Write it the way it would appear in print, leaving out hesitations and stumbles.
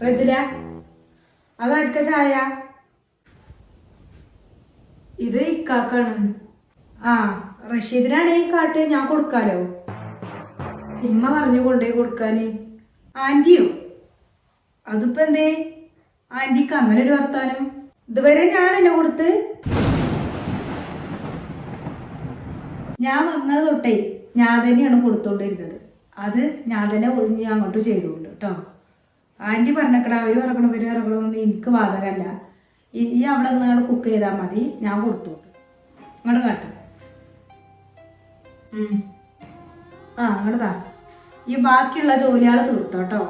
റജില, അതായിരിക്ക ചായ. ഇത് ഇക്കാക്കാണ്. ആ, റഷീദിനാണ് ഈ കാട്ട്, ഞാൻ കൊടുക്കാലോ. ഇമ്മ പറഞ്ഞു കൊണ്ടുപോയി കൊടുക്കാന്. ആന്റിയോ? അതിപ്പോ എന്തേ ആന്റിക്ക് അങ്ങനെ ഒരു വർത്താനം? ഇതുവരെ ഞാനെന്നെ കൊടുത്ത്. ഞാൻ വന്നത് തൊട്ടേ ഞാൻ തന്നെയാണ് കൊടുത്തോണ്ടിരുന്നത്. അത് ഞാൻ തന്നെ ഒഴിഞ്ഞ് അങ്ങോട്ട് ചെയ്തോണ്ട് കേട്ടോ. ആന്റി പറഞ്ഞേക്കണ അവര് ഇറങ്ങണമെന്ന് എനിക്ക് ബാധകമല്ല. ഈ അവിടെ നിന്ന് കുക്ക് ചെയ്താൽ മതി, ഞാൻ കൊടുത്തോണ്ട് അങ്ങോട്ട് കാട്ടും. ആ അങ്ങോട്ടാ, ഈ ബാക്കിയുള്ള ജോലിയാൾ തീർത്തോട്ടോ.